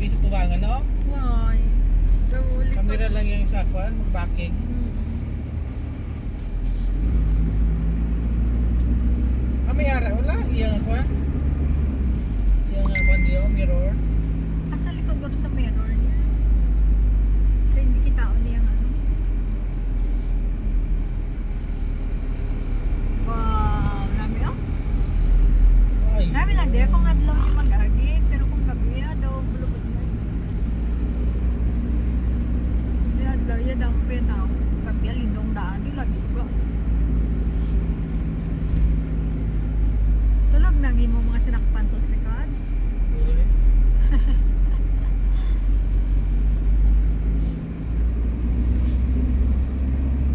lagi sa tubangan, no? Why? Gawuli ko. Kamera lang yung sakwan, mag-backing. May ara, wala. Iyang kwan. Iyang kwan di ako, mirror. Asa likod ko sa mirror niya. Kaya hindi kita niya ano. Wow, nami oh. Ay. Nami lang di kung adlaw siya mag-agi, pero kung gabi daw bulubot na. Di adlaw ya daw pa na. Gabi lindong daan, di lagi suga. Tulog nang imo mga sinakpantos likod. Puro eh.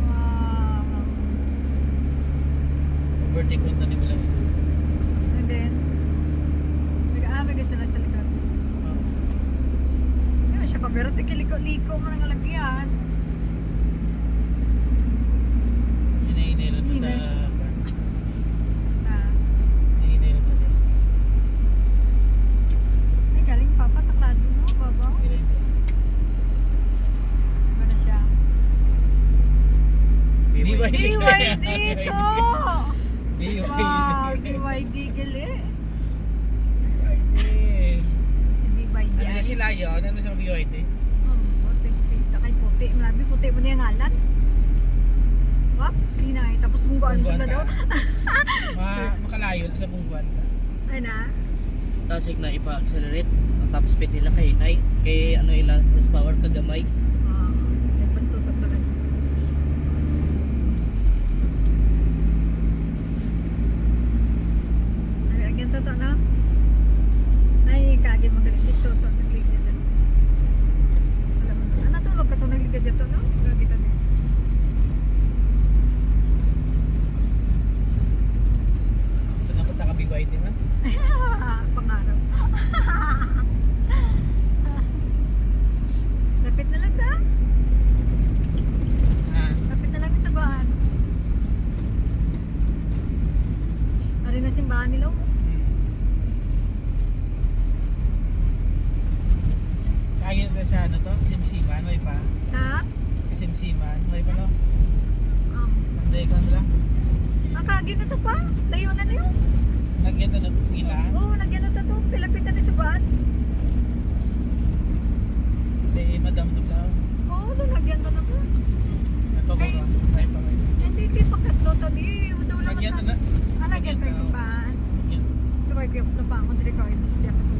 Wow. Birthday ko na nila isa. And then, may kasunod sa likod. Yun siya pa, pero tikiliko-liko mo nang lagyan. Hinahinay lang to sa... Sa, Hinahinay lang to. ay galing papa, taklado mo, babaw. Iba na siya. BYD BYD to! BYD. Wow, BYD gali. BYD. Si BYD. Ano na sila yun? Ano sa BYD? Puti, takay puti. Malabi puti mo na yung ngalan. Wap, hinay. Tapos bunggoan mo siya daw. Makalayo na sa bungguan ka. Ay na. Tapos na ipa-accelerate ang top speed nila kay Nay. Kay ano ilang horsepower kagamay. Nagbasto ka talaga. Ay, agyan to no? Ay, kagi magaling. Bisto to. Nagligid dyan. Alam mo na. Natulog ka to. Nagligid dyan to, no? Gagi to din. So napunta ka BYD man? Pangarap. Lapit na lang ta. Lapit na lang sa bahan. Ari na simbahan nila. Kaya na sa ano to? Simsiman, may pa. Sa? Simsiman, may pa no? Um, Anday ka nila. Kagi na to pa. Layo na na yun. Nagyan to na pila. Oo, nagyan na to. Pilapitan na sa bahan. Hindi, madam to ka. Oo, nagyan na to. Ito ko Ay. ba? Ay pa may. Hindi, di pagkatlo to. Di, doon naman Nagyan to na. Nagyan tayo sa bahan. Nagyan. Ito ay kaya na pa ako. Dili ka ay masbiyak ako.